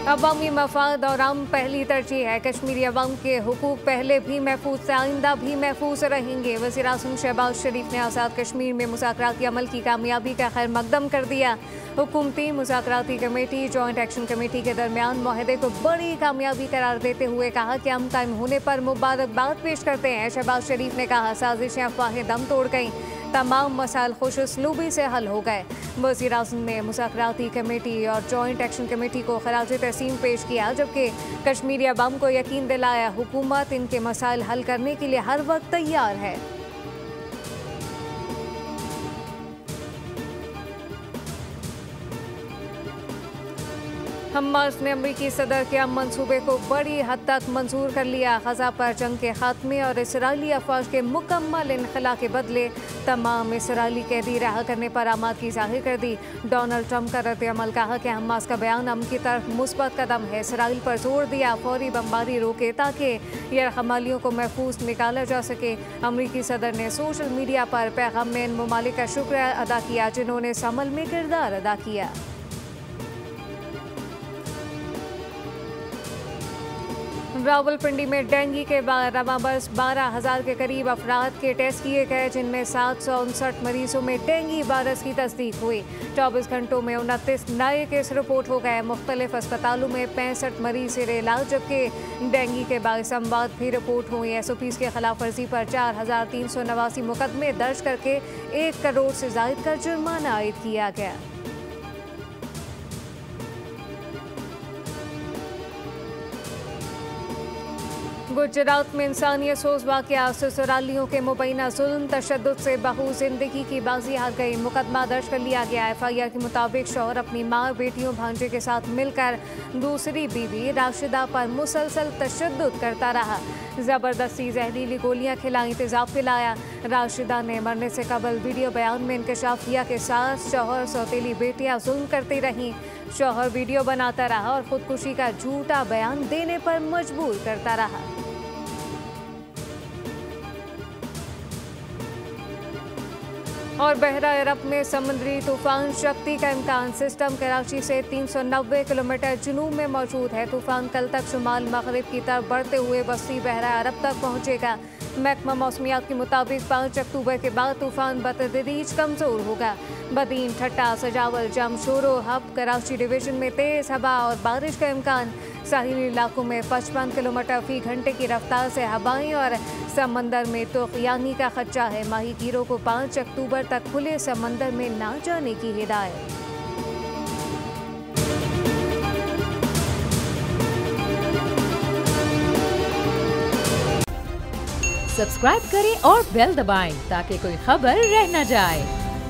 अवामी मफाद और अमन पहली तरजीह है। कश्मीरी अवाम के हुकूक पहले भी महफूज थे, आइंदा भी महफूज रहेंगे। वज़ीर-ए-आज़म शहबाज शरीफ ने आज़ाद कश्मीर में मुज़ाकराती अमल की कामयाबी का खैर मकदम कर दिया। हुकूमती मुज़ाकराती कमेटी जॉइंट एक्शन कमेटी के दरमियान मुआहदे को बड़ी कामयाबी करार देते हुए कहा कि हम कायम होने पर मुबारकबाद पेश करते हैं। शहबाज शरीफ ने कहा साजिशें अफवाहें दम तोड़ गईं, तमाम मसाइल खुश उसलूबी से हल हो गए। वज़ीर-ए-आज़म ने मुज़ाकराती कमेटी और जॉइंट एक्शन कमेटी को खराज तहसीन पेश किया, जबकि कश्मीरी अवाम को यकीन दिलाया हुकूमत इनके मसाइल हल करने के लिए हर वक्त तैयार है। हमास ने अमरीकी सदर के मंसूबे को बड़ी हद तक मंजूर कर लिया। गजा पर जंग के खात्मे और इसराइली अफवाज के मुकम्मल इनखला के बदले तमाम इसराइली कैदी रहा करने पर आमादगी जाहिर कर दी। डोनाल्ड ट्रंप का रद्द-ए-अमल, कहा कि हमास का बयान अमन की तरफ मुस्बत कदम है। इसराइल पर जोर दिया फौरी बमबारी रोके ताकि यरगमालियों को महफूज निकाला जा सके। अमरीकी सदर ने सोशल मीडिया पर पैगाम में इन ममालिक का शुक्रिया अदा किया जिन्होंने इस अमल में किरदार अदा किया। रावलपिंडी में डेंगू के रवाबर्स 12,000 के करीब अफराद के टेस्ट किए गए, जिनमें 759 मरीजों में डेंगू वायरस की तस्दीक हुई। 24 घंटों में 29 नए केस रिपोर्ट हो गए। मुख्तलिफ अस्पतालों में 65 मरीज सिर इलाज, जबकि डेंगू के बाइस अमवात भी रिपोर्ट हुई। SOPs के खिलाफ वर्जी पर 4,389 मुकदमे दर्ज करके 1 करोड़ से जायद का जुर्माना आयद किया गया। गुजरात में इंसानियत सोज वाक़या, ससुरालियों के मुबैना जुल्म तशद्दुद से बहू जिंदगी की बाजी हार गई। मुकदमा दर्ज कर लिया गया। FIR के मुताबिक शौहर अपनी माँ, बेटियों, भांजे के साथ मिलकर दूसरी बीवी राशिदा पर मुसलसल तशद्दुद करता रहा। ज़बरदस्ती जहरीली गोलियां खिलाई, तेजाब पिलाया। राशिदा ने मरने से कबल वीडियो बयान में इंकशाफ किया कि सास, शौहर, सौतेली बेटियां जुल्म करती रहीं। शौहर वीडियो बनाता रहा और खुदकुशी का झूठा बयान देने पर मजबूर करता रहा। और बहरा अरब में समुद्री तूफान शक्ति का इम्कान। सिस्टम कराची से 390 किलोमीटर जुनूब में मौजूद है। तूफान कल तक शुमाल मगरिब की तरफ बढ़ते हुए वस्ती बहरा अरब तक पहुंचेगा। महकमा मौसमियात के मुताबिक 5 अक्टूबर के बाद तूफान बतदरीज कमजोर होगा। बदीन, ठट्टा, सजावल, जमशोरो, हब, कराची डिवीजन में तेज हवा और बारिश का इम्कान। साहिली इलाकों में 55 किलोमीटर फी घंटे की रफ्तार से हवाएं और समंदर में तूफ़ानी का खदशा है। माहीगीरों को 5 अक्टूबर तक खुले समंदर में ना जाने की हिदायत। सब्सक्राइब करें और बेल दबाएं ताकि कोई खबर रह न जाए।